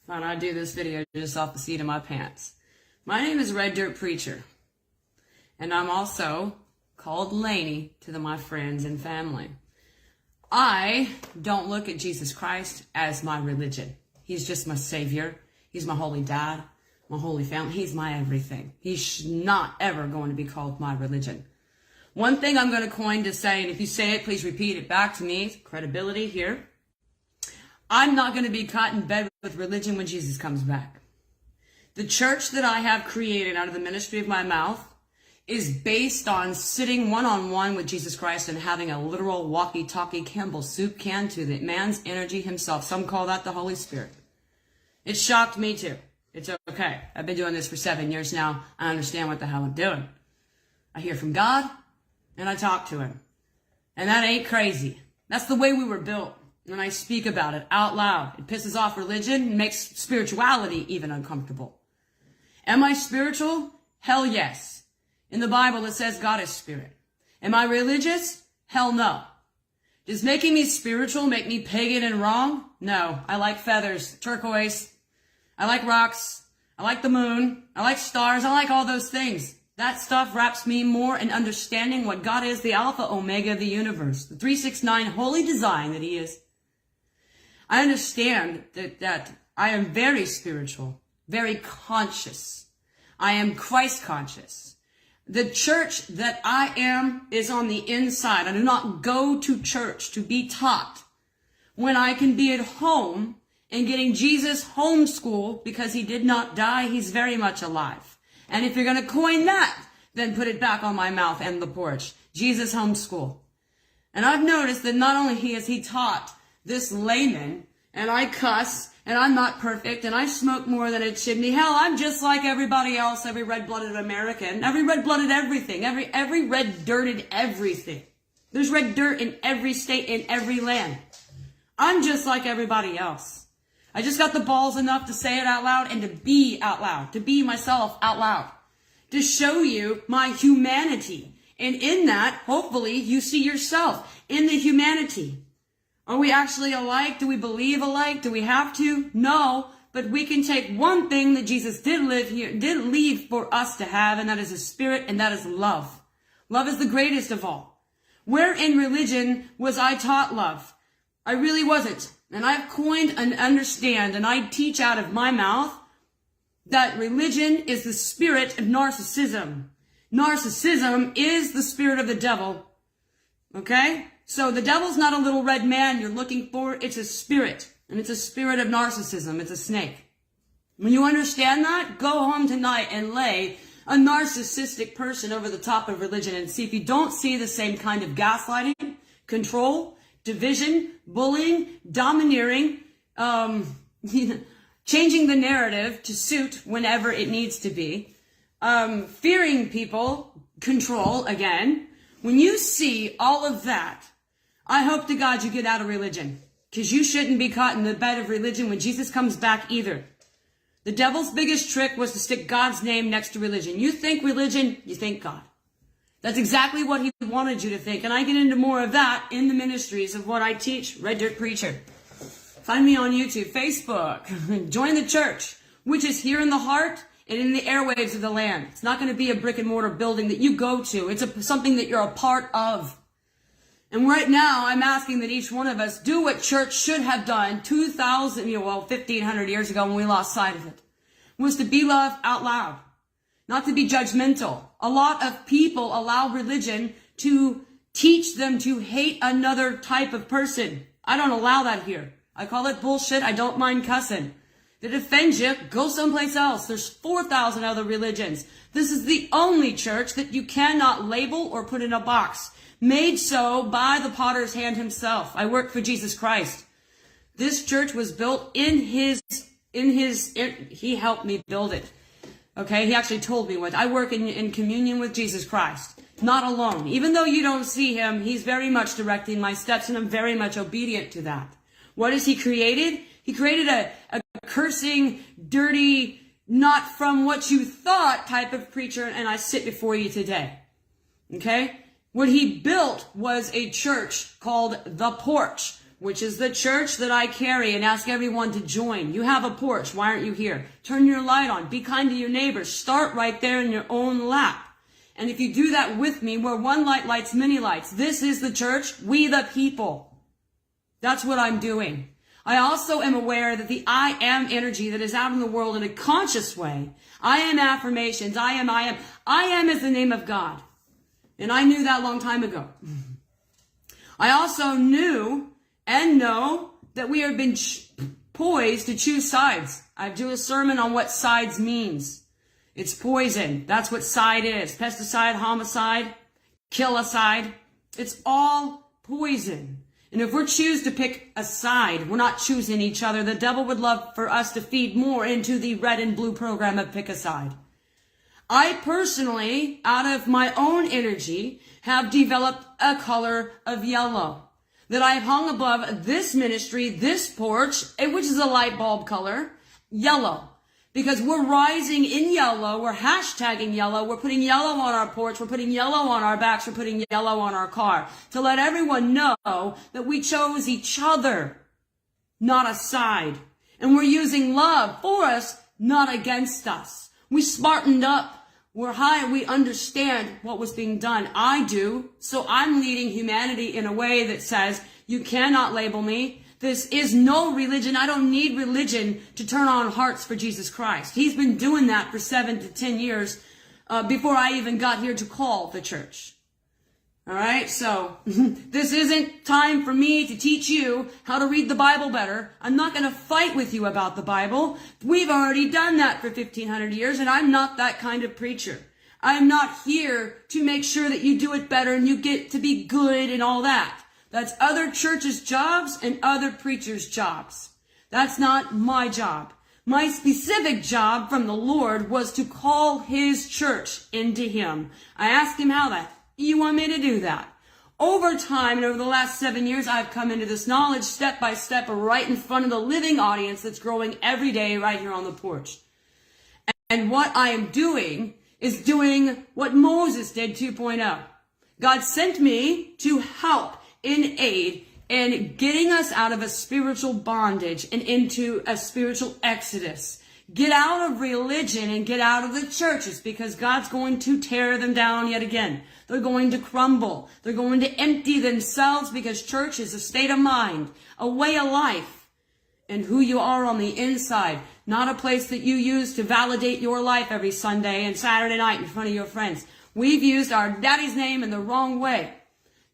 Thought I'd do this video just off the seat of my pants. My name is Red Dirt Preacher, and I'm also called Lainey to my friends and family. I don't look at Jesus Christ as my religion. He's just my Savior. He's my holy dad, my holy family. He's my everything. He's not ever going to be called my religion. One thing I'm going to coin to say, and if you say it, please repeat it back to me. Credibility here. I'm not going to be caught in bed with religion when Jesus comes back. The church that I have created out of the ministry of my mouth is based on sitting one-on-one with Jesus Christ and having a literal walkie-talkie Campbell soup can to the man's energy himself. Some call that the Holy Spirit. It shocked me too. It's okay. I've been doing this for 7 years now. I understand what the hell I'm doing. I hear from God and I talk to him. And that ain't crazy. That's the way we were built. And I speak about it out loud. It pisses off religion and makes spirituality even uncomfortable. Am I spiritual? Hell yes. In the Bible it says God is spirit. Am I religious? Hell no. Does making me spiritual make me pagan and wrong? No. I like feathers, turquoise. I like rocks. I like the moon. I like stars. I like all those things. That stuff wraps me more in understanding what God is, the Alpha Omega of the universe, the 369 holy design that he is. I understand that I am very spiritual, very conscious. I am Christ conscious. The church that I am is on the inside. I do not go to church to be taught when I can be at home and getting Jesus homeschool because he did not die. He's very much alive. And if you're going to coin that, then put it back on my mouth and the porch. Jesus homeschool. And I've noticed that not only has he taught this layman, and I cuss, and I'm not perfect, and I smoke more than a chimney. Hell, I'm just like everybody else, every red-blooded American, every red-blooded everything, every red-dirted everything. There's red dirt in every state, in every land. I'm just like everybody else. I just got the balls enough to say it out loud and to be out loud, to be myself out loud, to show you my humanity. And in that, hopefully, you see yourself in the humanity. Are we actually alike? Do we believe alike? Do we have to? No, but we can take one thing that Jesus did leave for us to have, and that is a spirit, and that is love. Love is the greatest of all. Where in religion was I taught love? I really wasn't. And I've coined and understand, and I teach out of my mouth that religion is the spirit of narcissism. Narcissism is the spirit of the devil. Okay? So the devil's not a little red man you're looking for. It's a spirit. And it's a spirit of narcissism. It's a snake. When you understand that, go home tonight and lay a narcissistic person over the top of religion and see if you don't see the same kind of gaslighting, control, division, bullying, domineering, changing the narrative to suit whenever it needs to be, fearing people, control again. When you see all of that, I hope to God you get out of religion, because you shouldn't be caught in the bed of religion when Jesus comes back either. The devil's biggest trick was to stick God's name next to religion. You think religion, you think God. That's exactly what he wanted you to think. And I get into more of that in the ministries of what I teach, Red Dirt Preacher. Find me on YouTube, Facebook. Join the church, which is here in the heart and in the airwaves of the land. It's not going to be a brick and mortar building that you go to. It's something that you're a part of. And right now, I'm asking that each one of us do what church should have done 1,500 years ago when we lost sight of it. Was to be love out loud. Not to be judgmental. A lot of people allow religion to teach them to hate another type of person. I don't allow that here. I call it bullshit. I don't mind cussing. If it offends you, go someplace else. There's 4,000 other religions. This is the only church that you cannot label or put in a box. Made so by the potter's hand himself. I work for Jesus Christ. This church was built he helped me build it. Okay, he actually told me what. I work in communion with Jesus Christ, not alone. Even though you don't see him, he's very much directing my steps, and I'm very much obedient to that. What has he created? He created a cursing, dirty, not from what you thought type of preacher, and I sit before you today. Okay? What he built was a church called The Porch, which is the church that I carry, and ask everyone to join. You have a porch. Why aren't you here? Turn your light on. Be kind to your neighbors. Start right there in your own lap. And if you do that with me, where one light lights many lights, this is the church, we the people. That's what I'm doing. I also am aware that the I am energy that is out in the world in a conscious way. I am affirmations. I am is the name of God. And I knew that a long time ago. I also knew and know that we have been poised to choose sides. I do a sermon on what sides means. It's poison. That's what side is. Pesticide, homicide, killicide. It's all poison. And if we choose to pick a side, we're not choosing each other. The devil would love for us to feed more into the red and blue program of pick a side. I personally, out of my own energy, have developed a color of yellow that I have hung above this ministry, this porch, which is a light bulb color, yellow. Because we're rising in yellow, we're hashtagging yellow, we're putting yellow on our porch, we're putting yellow on our backs, we're putting yellow on our car. To let everyone know that we chose each other, not a side. And we're using love for us, not against us. We smartened up, we're high, we understand what was being done. I do, so I'm leading humanity in a way that says, you cannot label me. This is no religion. I don't need religion to turn on hearts for Jesus Christ. He's been doing that for 7 to 10 years before I even got here to call the church. All right, so this isn't time for me to teach you how to read the Bible better. I'm not going to fight with you about the Bible. We've already done that for 1,500 years, and I'm not that kind of preacher. I'm not here to make sure that you do it better and you get to be good and all that. That's other churches' jobs and other preachers' jobs. That's not my job. My specific job from the Lord was to call his church into him. I asked him, how that? You want me to do that? Over time and over the last 7 years, I've come into this knowledge step by step right in front of the living audience that's growing every day right here on the porch. And what I am doing is doing what Moses did 2.0. God sent me to help in aid in getting us out of a spiritual bondage and into a spiritual exodus. Get out of religion and get out of the churches, because God's going to tear them down yet again. They're going to crumble. They're going to empty themselves, because church is a state of mind, a way of life, and who you are on the inside. Not a place that you use to validate your life every Sunday and Saturday night in front of your friends. We've used our daddy's name in the wrong way.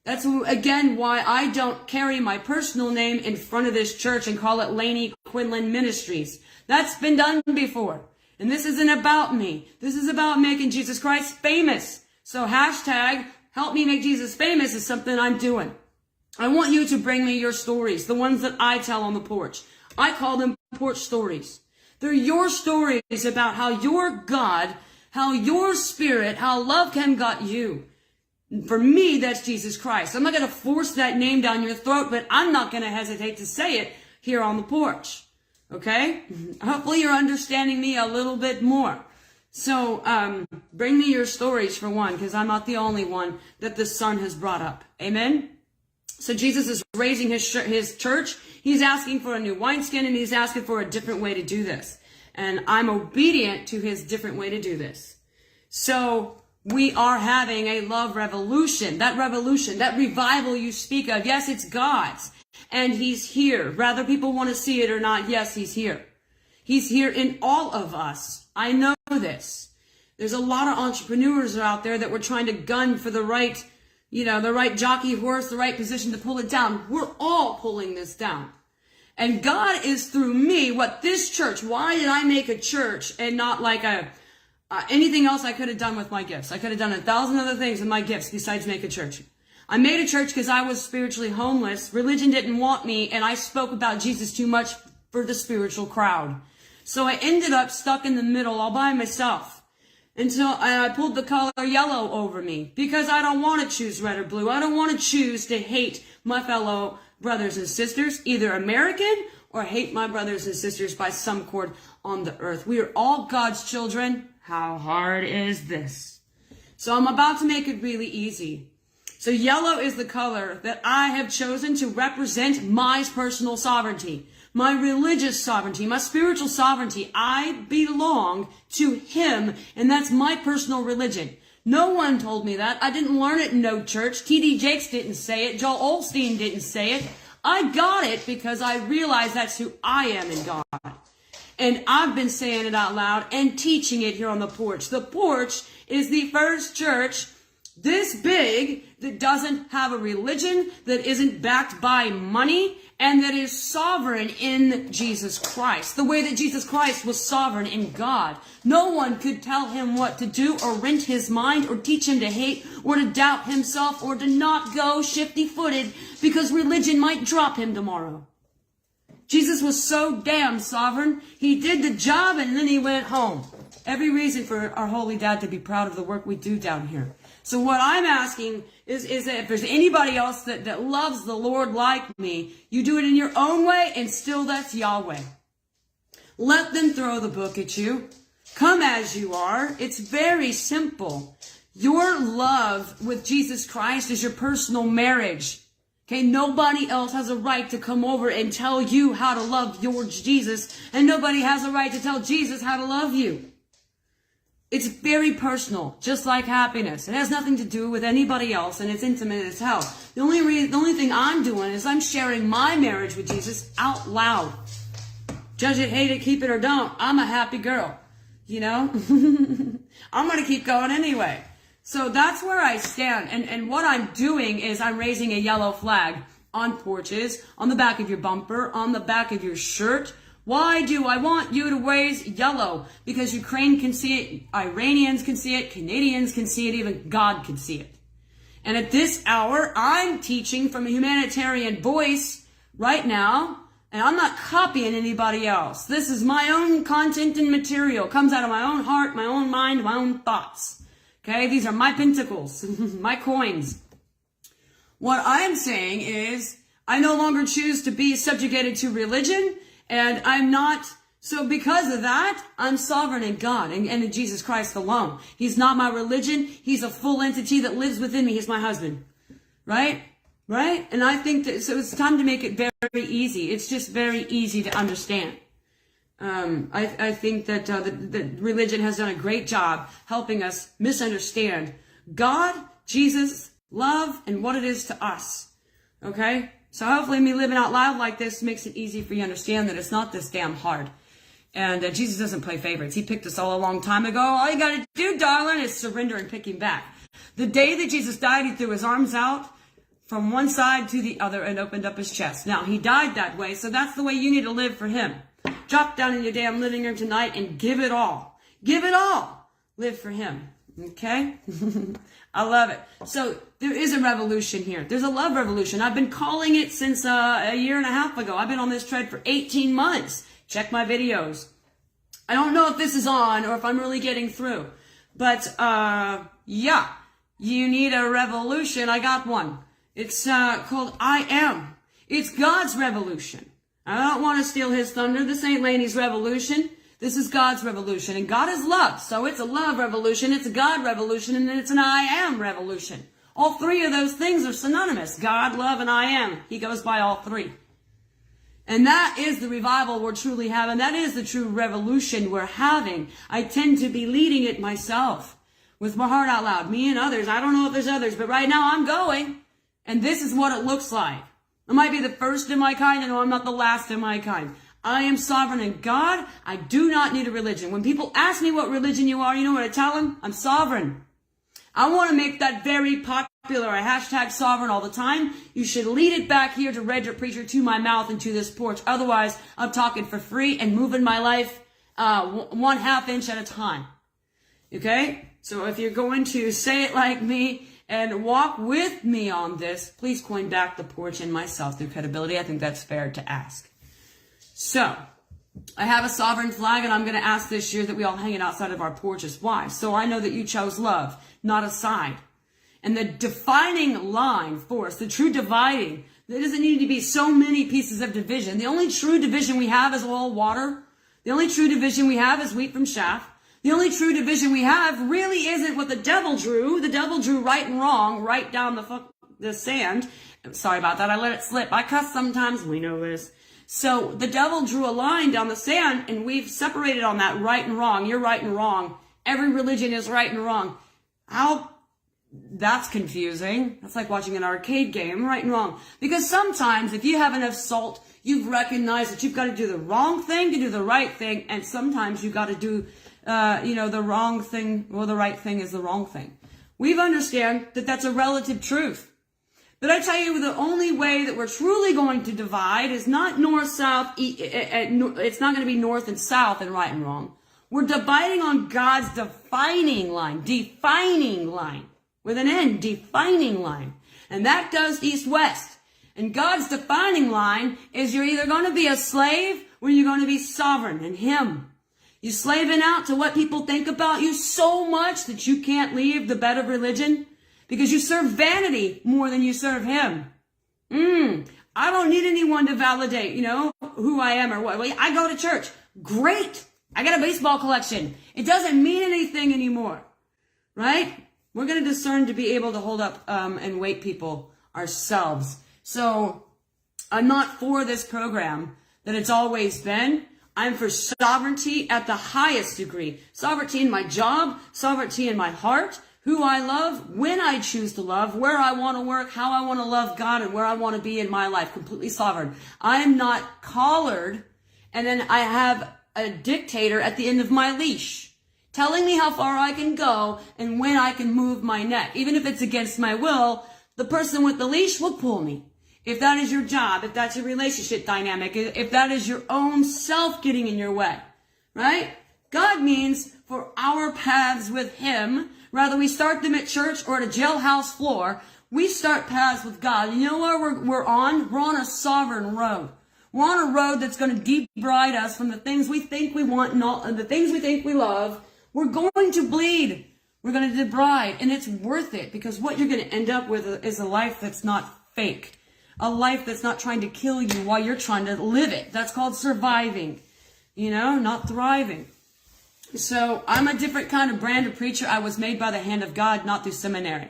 That's, again, why I don't carry my personal name in front of this church and call it Laney Quinlan Ministries. That's been done before. And this isn't about me. This is about making Jesus Christ famous. So hashtag help me make Jesus famous is something I'm doing. I want you to bring me your stories, the ones that I tell on the porch. I call them porch stories. They're your stories about how your God, how your spirit, how love can got you. For me, that's Jesus Christ. I'm not going to force that name down your throat, but I'm not going to hesitate to say it here on the porch. Okay? Hopefully you're understanding me a little bit more. So, bring me your stories for one, because I'm not the only one that the Son has brought up. Amen? So Jesus is raising his church. He's asking for a new wineskin, and he's asking for a different way to do this. And I'm obedient to his different way to do this. So, we are having a love revolution, that revival you speak of. Yes, it's God's, and he's here. Whether people want to see it or not, yes, he's here. He's here in all of us. I know this. There's a lot of entrepreneurs out there that were trying to gun for the right, the right jockey horse, the right position to pull it down. We're all pulling this down. And God is through me, what this church, why did I make a church and not like anything else I could have done with my gifts? I could have done 1,000 other things with my gifts besides make a church. I made a church because I was spiritually homeless. Religion didn't want me, and I spoke about Jesus too much for the spiritual crowd. So I ended up stuck in the middle all by myself. And I pulled the color yellow over me because I don't want to choose red or blue. I don't want to choose to hate my fellow brothers and sisters, either American or hate my brothers and sisters by some cord on the earth. We are all God's children. How hard is this? So I'm about to make it really easy. So yellow is the color that I have chosen to represent my personal sovereignty, my religious sovereignty, my spiritual sovereignty. I belong to him, and that's my personal religion. No one told me that. I didn't learn it in no church. T.D. Jakes didn't say it. Joel Osteen didn't say it. I got it because I realized that's who I am in God. And I've been saying it out loud and teaching it here on the porch. The porch is the first church this big that doesn't have a religion, that isn't backed by money, and that is sovereign in Jesus Christ. The way that Jesus Christ was sovereign in God. No one could tell him what to do or rent his mind or teach him to hate or to doubt himself or to not go shifty-footed because religion might drop him tomorrow. Jesus was so damn sovereign. He did the job and then he went home. Every reason for our holy dad to be proud of the work we do down here. So what I'm asking is that if there's anybody else that loves the Lord like me, you do it in your own way and still that's Yahweh. Let them throw the book at you. Come as you are. It's very simple. Your love with Jesus Christ is your personal marriage. Okay, nobody else has a right to come over and tell you how to love your Jesus, and nobody has a right to tell Jesus how to love you. It's very personal, just like happiness. It has nothing to do with anybody else, and it's intimate as hell. The only thing I'm doing is I'm sharing my marriage with Jesus out loud. Judge it, hate it, keep it, or don't. I'm a happy girl, you know? I'm going to keep going anyway. So that's where I stand. And what I'm doing is I'm raising a yellow flag on porches, on the back of your bumper, on the back of your shirt. Why do I want you to raise yellow? Because Ukraine can see it, Iranians can see it, Canadians can see it, even God can see it. And at this hour, I'm teaching from a humanitarian voice right now, and I'm not copying anybody else. This is my own content and material. It comes out of my own heart, my own mind, my own thoughts. Okay, these are my pentacles, my coins. What I'm saying is, I no longer choose to be subjugated to religion, and I'm not, so because of that, I'm sovereign in God and in Jesus Christ alone. He's not my religion. He's a full entity that lives within me. He's my husband. Right? Right? And I think that, so it's time to make it very easy. It's just very easy to understand. I think that the religion has done a great job helping us misunderstand God, Jesus, love, and what it is to us. Okay? So hopefully me living out loud like this makes it easy for you to understand that it's not this damn hard. And Jesus doesn't play favorites. He picked us all a long time ago. All you got to do, darling, is surrender and pick him back. The day that Jesus died, he threw his arms out from one side to the other and opened up his chest. Now, he died that way, so that's the way you need to live for him. Drop down in your damn living room tonight and give it all. Give it all. Live for him. Okay? I love it. So there is a revolution here. There's a love revolution. I've been calling it since a year and a half ago. I've been on this tread for 18 months. Check my videos. I don't know if this is on or if I'm really getting through. But, yeah. You need a revolution. I got one. It's called I Am. It's God's revolution. I don't want to steal his thunder. This ain't Laney's revolution. This is God's revolution, and God is love. So it's a love revolution, it's a God revolution, and then it's an I am revolution. All three of those things are synonymous. God, love, and I am. He goes by all three. And that is the revival we're truly having. That is the true revolution we're having. I tend to be leading it myself with my heart out loud. Me and others. I don't know if there's others, but right now I'm going. And this is what it looks like. I might be the first in my kind, and I'm not the last in my kind. I am sovereign in God. I do not need a religion. When people ask me what religion you are, you know what I tell them? I'm sovereign. I want to make that very popular. I hashtag sovereign all the time. You should lead it back here to Red Dirt Preacher, to my mouth, and to this porch. Otherwise, I'm talking for free and moving my life 1/2 inch at a time. Okay? So if you're going to say it like me and walk with me on this, please coin back the porch and myself through credibility. I think that's fair to ask. So, I have a sovereign flag, and I'm going to ask this year that we all hang it outside of our porches. Why? So I know that you chose love, not a side. And the defining line for us, the true dividing, there doesn't need to be so many pieces of division. The only true division we have is oil, water. The only true division we have is wheat from chaff. The only true division we have really isn't what the devil drew. The devil drew right and wrong right down the sand. Sorry about that. I let it slip. I cuss sometimes. We know this. So the devil drew a line down the sand, and we've separated on that right and wrong. You're right and wrong. Every religion is right and wrong. How? That's confusing. That's like watching an arcade game, right and wrong. Because sometimes if you have enough salt, you've recognized that you've got to do the wrong thing to do the right thing. And sometimes you've got to do, the wrong thing, or the right thing is the wrong thing. We've understand that that's a relative truth. But I tell you, the only way that we're truly going to divide is not north, south, it's not going to be north and south and right and wrong. We're dividing on God's defining line, with an N, defining line. And that does east-west. And God's defining line is you're either going to be a slave or you're going to be sovereign in Him. You're slaving out to what people think about you so much that you can't leave the bed of religion because you serve vanity more than you serve Him. I don't need anyone to validate, who I am or what. I go to church. Great. I got a baseball collection. It doesn't mean anything anymore, right? We're going to discern to be able to hold up and weight people ourselves. So I'm not for this program that it's always been. I'm for sovereignty at the highest degree. Sovereignty in my job, sovereignty in my heart, who I love, when I choose to love, where I want to work, how I want to love God, and where I want to be in my life. Completely sovereign. I am not collared, and then I have a dictator at the end of my leash, telling me how far I can go and when I can move my neck. Even if it's against my will, the person with the leash will pull me. If that is your job, if that's your relationship dynamic, if that is your own self getting in your way, right? God means for our paths with Him, whether we start them at church or at a jailhouse floor, we start paths with God. You know where we're on? We're on a sovereign road. We're on a road that's going to debride us from the things we think we want and the things we think we love. We're going to bleed. We're going to debride, and it's worth it because what you're going to end up with is a life that's not fake. A life that's not trying to kill you while you're trying to live it. That's called surviving, not thriving. So I'm a different kind of brand of preacher. I was made by the hand of God, not through seminary.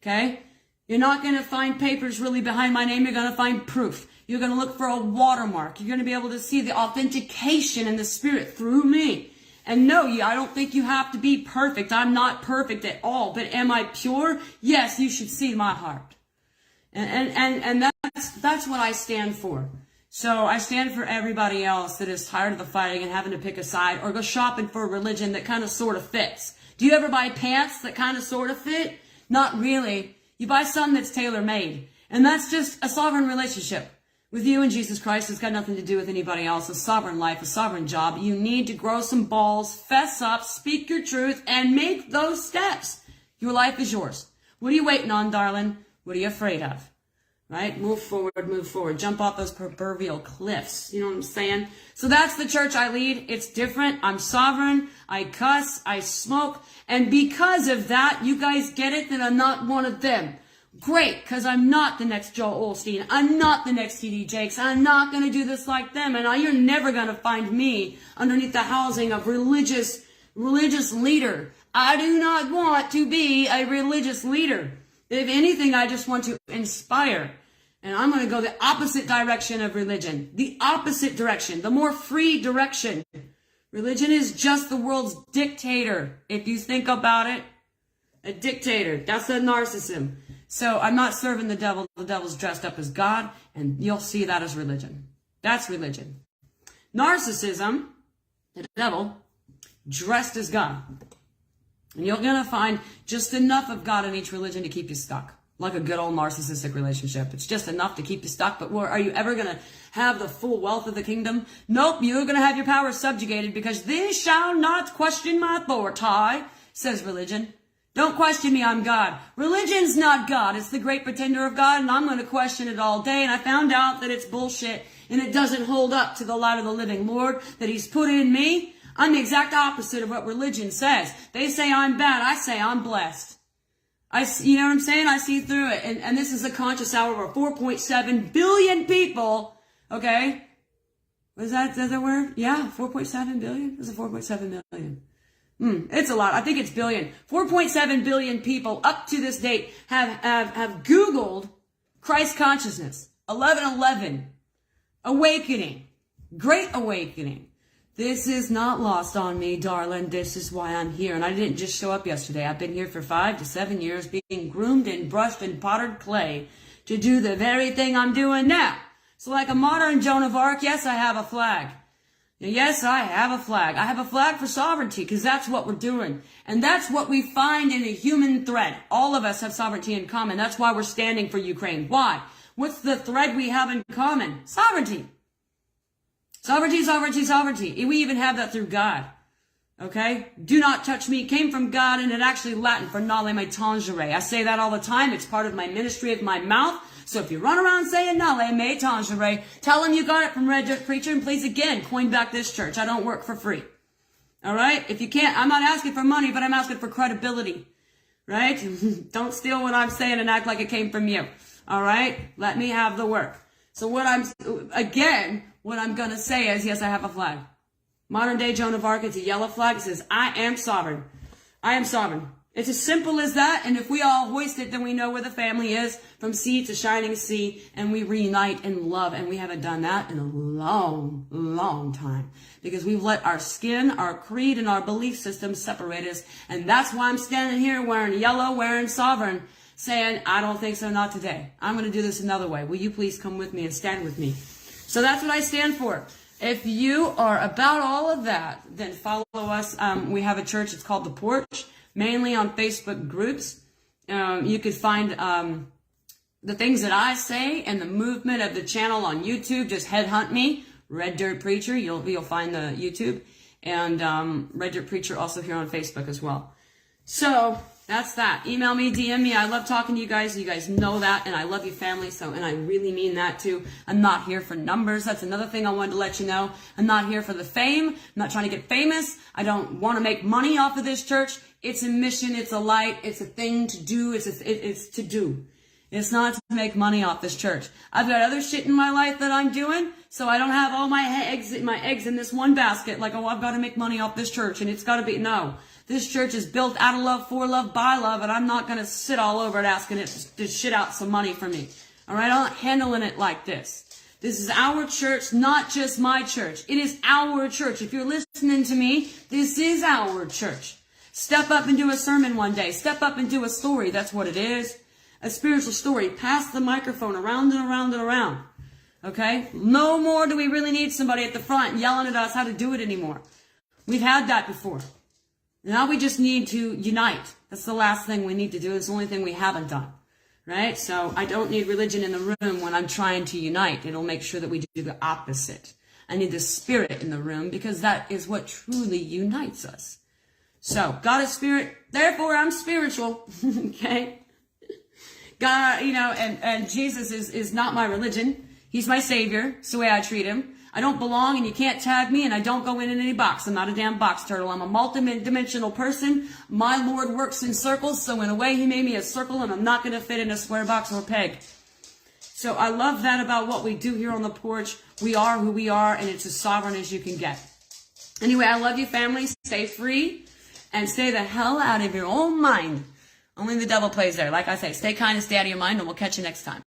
Okay? You're not going to find papers really behind my name. You're going to find proof. You're going to look for a watermark. You're going to be able to see the authentication in the Spirit through me. And no, I don't think you have to be perfect. I'm not perfect at all. But am I pure? Yes, you should see my heart. And that's what I stand for. So I stand for everybody else that is tired of the fighting and having to pick a side or go shopping for a religion that kind of sort of fits. Do you ever buy pants that kind of sort of fit? Not really. You buy something that's tailor-made. And that's just a sovereign relationship with you and Jesus Christ. It's got nothing to do with anybody else. A sovereign life, a sovereign job. You need to grow some balls, fess up, speak your truth, and make those steps. Your life is yours. What are you waiting on, darling? What are you afraid of? Right? Move forward. Jump off those proverbial cliffs. You know what I'm saying? So that's the church I lead. It's different. I'm sovereign. I cuss. I smoke. And because of that, you guys get it that I'm not one of them. Great, because I'm not the next Joel Osteen. I'm not the next T.D. Jakes. I'm not going to do this like them. And you're never going to find me underneath the housing of religious leader. I do not want to be a religious leader. If anything, I just want to inspire. And I'm going to go the opposite direction of religion. The opposite direction. The more free direction. Religion is just the world's dictator. If you think about it, a dictator. That's a narcissism. So I'm not serving the devil. The devil's dressed up as God. And you'll see that as religion. That's religion. Narcissism, the devil, dressed as God. And you're going to find just enough of God in each religion to keep you stuck. Like a good old narcissistic relationship. It's just enough to keep you stuck. But are you ever going to have the full wealth of the kingdom? Nope. You're going to have your power subjugated because they shall not question my authority, says religion. Don't question me, I'm God. Religion's not God. It's the great pretender of God, and I'm going to question it all day. And I found out that it's bullshit, and it doesn't hold up to the light of the living Lord that He's put in me. I'm the exact opposite of what religion says. They say I'm bad. I say I'm blessed. You know what I'm saying? I see through it. And this is a conscious hour of 4.7 billion people. Okay. Was that the word? Yeah. 4.7 billion? It was 4.7 million. It's a lot. I think it's billion. 4.7 billion people up to this date have Googled Christ consciousness. 11:11. Awakening. Great awakening. This is not lost on me, darling. This is why I'm here. And I didn't just show up yesterday. I've been here for 5 to 7 years, being groomed and brushed and pottered clay to do the very thing I'm doing now. So like a modern Joan of Arc, yes, I have a flag. Yes, I have a flag. I have a flag for sovereignty because that's what we're doing. And that's what we find in a human thread. All of us have sovereignty in common. That's why we're standing for Ukraine. Why? What's the thread we have in common? Sovereignty. Sovereignty, sovereignty, sovereignty. We even have that through God. Okay? Do not touch me came from God, and it actually Latin for nale me tangere. I say that all the time. It's part of my ministry of my mouth. So if you run around saying nale me tangere, tell them you got it from Red Dirt Preacher, and please again, coin back this church. I don't work for free. All right? If you can't, I'm not asking for money, but I'm asking for credibility. Right? Don't steal what I'm saying and act like it came from you. All right? Let me have the work. So what I'm going to say is, yes, I have a flag. Modern day Joan of Arc, it's a yellow flag. It says, I am sovereign. I am sovereign. It's as simple as that. And if we all hoist it, then we know where the family is, from sea to shining sea, and we reunite in love. And we haven't done that in a long, long time, because we've let our skin, our creed, and our belief system separate us. And that's why I'm standing here wearing yellow, wearing sovereign, saying, I don't think so, not today. I'm going to do this another way. Will you please come with me and stand with me? So that's what I stand for. If you are about all of that, then follow us. We have a church. It's called The Porch, mainly on Facebook groups. You could find the things that I say and the movement of the channel on YouTube. Just headhunt me, Red Dirt Preacher. You'll find the YouTube. And Red Dirt Preacher also here on Facebook as well. So that's that. Email me, DM me. I love talking to you guys. You guys know that. And I love you, family. And I really mean that too. I'm not here for numbers. That's another thing I wanted to let you know. I'm not here for the fame. I'm not trying to get famous. I don't want to make money off of this church. It's a mission. It's a light. It's a thing to do. It's to do. It's not to make money off this church. I've got other shit in my life that I'm doing, so I don't have all my eggs in this one basket. Like, oh, I've got to make money off this church, and it's got to be, no. This church is built out of love, for love, by love, and I'm not going to sit all over it asking it to shit out some money for me. All right? I'm not handling it like this. This is our church, not just my church. It is our church. If you're listening to me, this is our church. Step up and do a sermon one day. Step up and do a story. That's what it is. A spiritual story. Pass the microphone around and around and around. Okay? No more do we really need somebody at the front yelling at us how to do it anymore. We've had that before. Now we just need to unite. That's the last thing we need to do. It's the only thing we haven't done. Right? So I don't need religion in the room when I'm trying to unite. It'll make sure that we do the opposite. I need the spirit in the room, because that is what truly unites us. So God is spirit, therefore I'm spiritual. Okay? God, and Jesus is not my religion. He's my savior. It's the way I treat him. I don't belong, and you can't tag me, and I don't go in any box. I'm not a damn box turtle. I'm a multi-dimensional person. My Lord works in circles, so in a way he made me a circle, and I'm not going to fit in a square box or peg. So I love that about what we do here on the porch. We are who we are, and it's as sovereign as you can get. Anyway, I love you, family. Stay free, and stay the hell out of your own mind. Only the devil plays there. Like I say, stay kind and stay out of your mind, and we'll catch you next time.